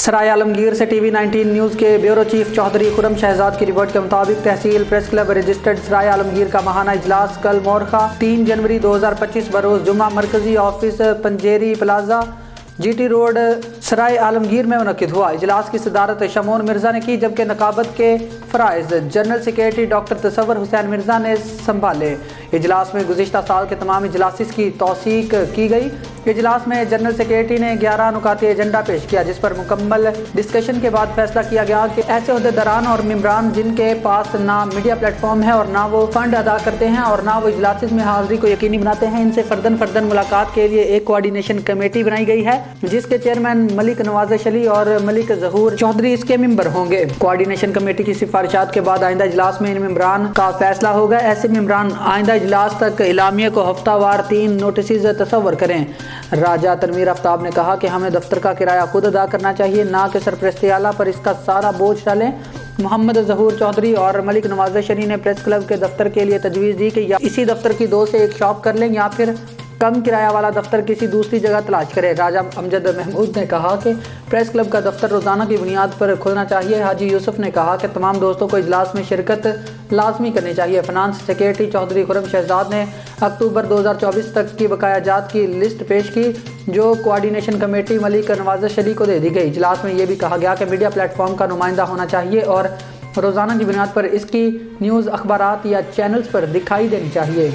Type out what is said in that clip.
سرائے عالمگیر سے T V 19 news کے bureau chief Chaudhry خرم شہزاد کی رپورٹ کے مطابق تحصیل پریس کلب رجسٹرڈ سرائے عالمگیر کا ماہانہ اجلاس کل مورخہ 3 جنوری 2025 بروز جمعہ مرکزی office Panjiri plaza G T road Sarai Alamgir میں منعقد ہوا۔ اجلاس کی صدارت شمون مرزا نے کی، جبکہ نقابت کے فرائض جنرل سیکریٹری ڈاکٹر تصور حسین مرزا نے سنبھالے۔ اجلاس میں گزشتہ سال کے تمام اجلاس کی توثیق کی گئی۔ اجلاس میں جنرل سیکریٹری نے 11 نکاتی ایجنڈا پیش کیا، جس پر مکمل ڈسکشن کے بعد فیصلہ کیا گیا کہ ایسے عہدیداران اور ممبران جن کے پاس نہ میڈیا پلیٹ فارم ہے اور نہ وہ فنڈ ادا کرتے ہیں اور نہ وہ اجلاس میں حاضری کو یقینی بناتے ہیں، ان سے فرداً ملاقات کے لیے ایک کوآرڈینیشن کمیٹی بنائی گئی ہے، جس کے چیئرمین ملک نواز علی اور ملک ظہور چودھری اس کے ممبر ہوں گے۔ کوآرڈینیشن کمیٹی کی سفارشات کے بعد آئندہ اجلاس میں ان ممبران کا فیصلہ ہوگا۔ ایسے ممبران آئندہ اجلاس تک اعلامیہ کو ہفتہ وار 3 نوٹسز تصور کریں۔ راجہ تنویر آفتاب نے کہا کہ ہمیں دفتر کا کرایہ خود ادا کرنا چاہیے، نہ کہ سرپرست اعلیٰ پر اس کا سارا بوجھ ڈالیں۔ محمد ظہور چودھری اور ملک نواز علی نے پریس کلب کے دفتر کے لیے تجویز دی کہ یا اسی دفتر کی 2 سے 1 شاپ کر لیں یا پھر کم کرایہ والا دفتر کسی دوسری جگہ تلاش کرے۔ راجہ امجد محمود نے کہا کہ پریس کلب کا دفتر روزانہ کی بنیاد پر کھلنا چاہیے۔ حاجی یوسف نے کہا کہ تمام دوستوں کو اجلاس میں شرکت لازمی کرنی چاہیے۔ فنانس سیکریٹری چودھری خرم شہزاد نے اکتوبر 2024 تک کی بقایا جات کی لسٹ پیش کی، جو کوآرڈینیشن کمیٹی ملک نواز علی کو دے دی گئی۔ اجلاس میں یہ بھی کہا گیا کہ میڈیا پلیٹ فارم کا نمائندہ ہونا چاہیے اور روزانہ کی بنیاد پر اس کی نیوز اخبارات یا چینلز پر دکھائی دینی چاہیے۔